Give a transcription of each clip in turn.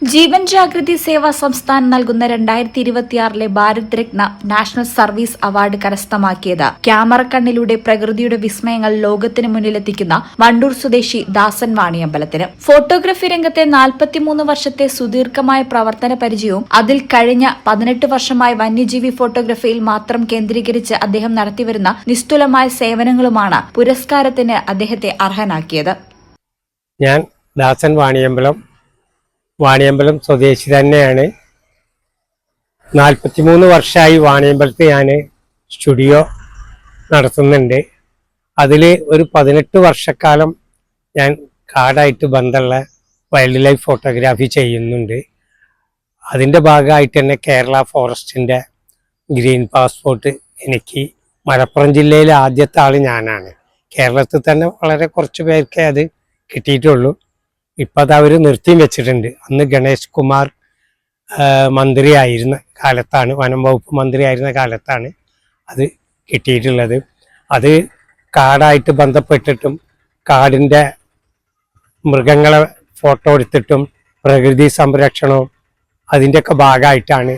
ജീവൻ ജാഗൃതി സേവാ സംസ്ഥാനം നൽകുന്ന 2026 Bharat Ratna national service award കരസ്ഥമാക്കിയത് ക്യാമറ കണ്ണിലൂടെ പ്രകൃതിയുടെ വിസ്മയങ്ങൾ ലോകത്തിന് മുന്നിലെത്തിക്കുന്ന വണ്ടൂർ സ്വദേശി ദാസൻ വാണിയമ്പലത്തിന്. ഫോട്ടോഗ്രഫി രംഗത്തെ 43 വർഷത്തെ സുദീർഘമായ പ്രവർത്തന പരിചയവും അതിൽ കഴിഞ്ഞ 18 വർഷമായി വന്യജീവി ഫോട്ടോഗ്രഫിയിൽ മാത്രം കേന്ദ്രീകരിച്ച് അദ്ദേഹം നടത്തിവരുന്ന നിസ്തുലമായ സേവനങ്ങളുമാണ് പുരസ്കാരത്തിന് അദ്ദേഹത്തെ അർഹനാക്കിയത്. ഞാൻ ദാസൻ വാണിയമ്പലം സ്വദേശി തന്നെയാണ്. 43 വർഷമായി വാണിയമ്പലത്ത് ഞാൻ സ്റ്റുഡിയോ നടത്തുന്നുണ്ട്. അതിൽ ഒരു 18 വർഷക്കാലം ഞാൻ കാടായിട്ട് ബന്ധമുള്ള വൈൽഡ് ലൈഫ് ഫോട്ടോഗ്രാഫി ചെയ്യുന്നുണ്ട്. അതിൻ്റെ ഭാഗമായിട്ട് തന്നെ കേരള ഫോറസ്റ്റിൻ്റെ ഗ്രീൻ പാസ്പോർട്ട് എനിക്ക് മലപ്പുറം ജില്ലയിലെ ആദ്യത്തെ ആൾ ഞാനാണ്. കേരളത്തിൽ തന്നെ വളരെ കുറച്ച് പേർക്കേ അത് കിട്ടിയിട്ടുള്ളൂ. ഇപ്പം അത് അവർ നിർത്തിയും വെച്ചിട്ടുണ്ട്. അന്ന് ഗണേഷ് കുമാർ മന്ത്രിയായിരുന്ന കാലത്താണ്, വനം വകുപ്പ് മന്ത്രിയായിരുന്ന കാലത്താണ് അത് കിട്ടിയിട്ടുള്ളത്. അത് കാടായിട്ട് ബന്ധപ്പെട്ടിട്ടും കാടിൻ്റെ മൃഗങ്ങളെ ഫോട്ടോ എടുത്തിട്ടും പ്രകൃതി സംരക്ഷണവും അതിൻ്റെയൊക്കെ ഭാഗമായിട്ടാണ്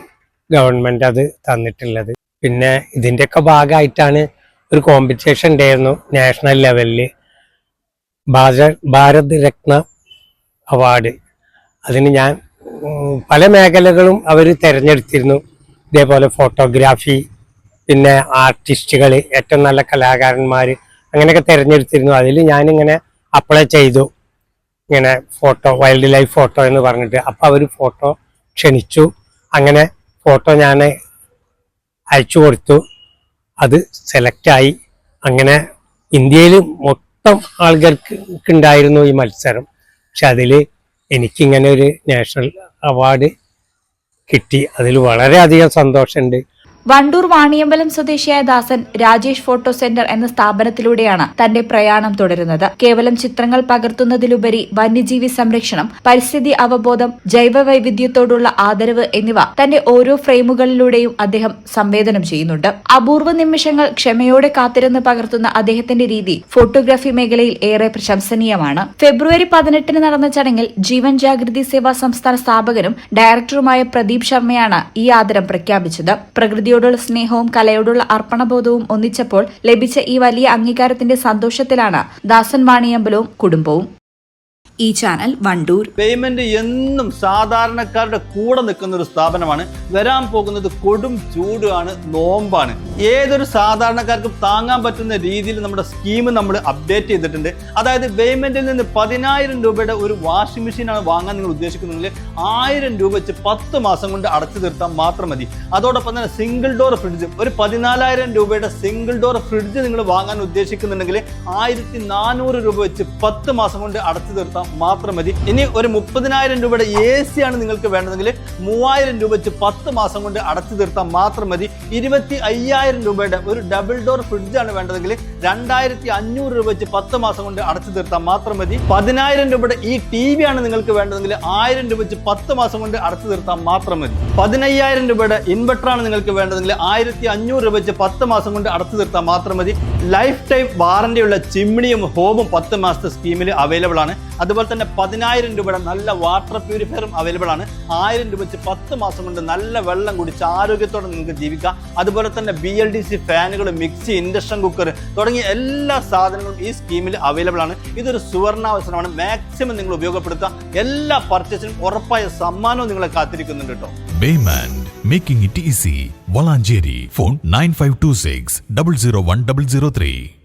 ഗവൺമെൻറ് അത് തന്നിട്ടുള്ളത്. പിന്നെ ഇതിൻ്റെയൊക്കെ ഭാഗമായിട്ടാണ് ഒരു കോമ്പറ്റീഷൻ ഉണ്ടായിരുന്നു നാഷണൽ ലെവലിൽ, ഭാരത് രത്ന അവാർഡ്. അതിന് ഞാൻ പല മേഖലകളും അവർ തിരഞ്ഞെടുത്തിരുന്നു. ഇതേപോലെ ഫോട്ടോഗ്രാഫി, പിന്നെ ആർട്ടിസ്റ്റുകൾ, ഏറ്റവും നല്ല കലാകാരന്മാർ, അങ്ങനെയൊക്കെ തിരഞ്ഞെടുത്തിരുന്നു. അതിൽ ഞാനിങ്ങനെ അപ്ലൈ ചെയ്തു, ഇങ്ങനെ ഫോട്ടോ, വൈൽഡ് ലൈഫ് ഫോട്ടോ എന്ന് പറഞ്ഞിട്ട്. അപ്പോൾ അവർ ഫോട്ടോ ക്ഷണിച്ചു. അങ്ങനെ ഫോട്ടോ ഞാൻ അയച്ചു കൊടുത്തു. അത് സെലക്റ്റായി. അങ്ങനെ ഇന്ത്യയിൽ മൊത്തം ആളുകൾക്ക് ഉണ്ടായിരുന്നു ഈ മത്സരം. പക്ഷെ അതിൽ എനിക്കിങ്ങനെ ഒരു നാഷണൽ അവാർഡ് കിട്ടി. അതിൽ വളരെയധികം സന്തോഷമുണ്ട്. വണ്ടൂർ വാണിയമ്പലം സ്വദേശിയായ ദാസൻ രാജേഷ് ഫോട്ടോ സെന്റർ എന്ന സ്ഥാപനത്തിലൂടെയാണ് തന്റെ പ്രയാണം തുടരുന്നത്. കേവലം ചിത്രങ്ങൾ പകർത്തുന്നതിലുപരി വന്യജീവി സംരക്ഷണം, പരിസ്ഥിതി അവബോധം, ജൈവ വൈവിധ്യത്തോടുള്ള ആദരവ് എന്നിവ തന്റെ ഓരോ ഫ്രെയിമുകളിലൂടെയും അദ്ദേഹം സംവേദനം ചെയ്യുന്നുണ്ട്. അപൂർവ നിമിഷങ്ങൾ ക്ഷമയോടെ കാത്തിരുന്ന് പകർത്തുന്ന അദ്ദേഹത്തിന്റെ രീതി ഫോട്ടോഗ്രാഫി മേഖലയിൽ ഏറെ പ്രശംസനീയമാണ്. ഫെബ്രുവരി 18 നടന്ന ചടങ്ങിൽ ജീവൻ ജാഗൃതി സേവാ സംസ്ഥാന സ്ഥാപകനും ഡയറക്ടറുമായ പ്രദീപ് ശർമ്മയാണ് ഈ ആദരം പ്രഖ്യാപിച്ചത്. പ്രകൃതിയോടുള്ള സ്നേഹവും കലയോടുള്ള അർപ്പണബോധവും ഒന്നിച്ചപ്പോൾ ലഭിച്ച ഈ വലിയ അംഗീകാരത്തിന്റെ സന്തോഷത്തിലാണ് ദാസൻ വാണിയമ്പലവും കുടുംബവും. ഈ ചാനൽ വണ്ടൂർ. പേയ്മെന്റ് എന്നും സാധാരണക്കാരുടെ കൂടെ നിൽക്കുന്ന ഒരു സ്ഥാപനമാണ്. വരാൻ പോകുന്നത് കൊടും ചൂടാണ്, നോമ്പാണ്. ഏതൊരു സാധാരണക്കാർക്കും താങ്ങാൻ പറ്റുന്ന രീതിയിൽ നമ്മുടെ സ്കീം നമ്മൾ അപ്ഡേറ്റ് ചെയ്തിട്ടുണ്ട്. അതായത് പേയ്മെന്റിൽ നിന്ന് 10,000 രൂപയുടെ ഒരു വാഷിംഗ് മെഷീനാണ് വാങ്ങാൻ നിങ്ങൾ ഉദ്ദേശിക്കുന്നെങ്കിൽ 1000 രൂപ വെച്ച് 10 മാസം കൊണ്ട് അടച്ചു തീർത്താൽ മാത്രം മതി. അതോടൊപ്പം തന്നെ സിംഗിൾ ഡോർ ഫ്രിഡ്ജ്, ഒരു 14,000 രൂപയുടെ സിംഗിൾ ഡോർ ഫ്രിഡ്ജ് നിങ്ങൾ വാങ്ങാൻ ഉദ്ദേശിക്കുന്നുണ്ടെങ്കിൽ 1,400 രൂപ വെച്ച് 10 മാസം കൊണ്ട് അടച്ചു തീർത്താൽ മാത്രം മതി. ഇനി ഒരു 30,000 രൂപയുടെ AC ആണ് നിങ്ങൾക്ക് വേണ്ടതെങ്കിൽ 3,000 രൂപ വെച്ച് 10 മാസം കൊണ്ട് അടച്ചു തീർത്താൽ മാത്രം മതി. 25,000 രൂപയുടെ ഒരു ഡബിൾ ഡോർ ഫ്രിഡ്ജ് ആണ് വേണ്ടതെങ്കിൽ 2,500 രൂപ വെച്ച് 10 മാസം കൊണ്ട് അടച്ചു തീർത്താൽ മാത്രം മതി. 10,000 രൂപയുടെ ഈ TV ആണ് നിങ്ങൾക്ക് വേണ്ടതെങ്കിൽ 1,000 രൂപ വെച്ച് 10 മാസം കൊണ്ട് അടച്ചു തീർത്താൽ മാത്രം മതി. 15,000 രൂപയുടെ ഇൻവെർട്ടർ ആണ് നിങ്ങൾക്ക് വേണ്ടതെങ്കിൽ 1,500 രൂപ വെച്ച് 10 മാസം കൊണ്ട് അടച്ചു തീർത്താൽ മാത്രം മതി. ലൈഫ് ടൈം വാറന്റിയുള്ള ചിമ്മിണിയും ഹോബും 10 മാസത്തെ സ്കീമിൽ അവൈലബിൾ ആണ്. അതുപോലെ തന്നെ 10,000 രൂപയുടെ നല്ല വാട്ടർ പ്യൂരിഫയറും അവൈലബിൾ ആണ്. 1,000 രൂപ വെച്ച് 10 മാസം കൊണ്ട് നല്ല വെള്ളം കുടിച്ച് ആരോഗ്യത്തോടെ നിങ്ങൾക്ക് ജീവിക്കാം. അതുപോലെ തന്നെ BLDC ഫാനുകൾ, മിക്സി, ഇൻഡക്ഷൻ കുക്കർ തുടങ്ങിയ എല്ലാ സാധനങ്ങളും ഈ സ്കീമിൽ അവൈലബിൾ ആണ്. ഇതൊരു സുവർണാവസരമാണ്. മാക്സിമം നിങ്ങൾ ഉപയോഗപ്പെടുത്തുക. എല്ലാ പർച്ചേസിനും ഉറപ്പായ സമ്മാനവും നിങ്ങളെ കാത്തിരിക്കുന്നുണ്ട് കേട്ടോ. Baymand, making it easy. Valanjeri. Phone 9526 001 003.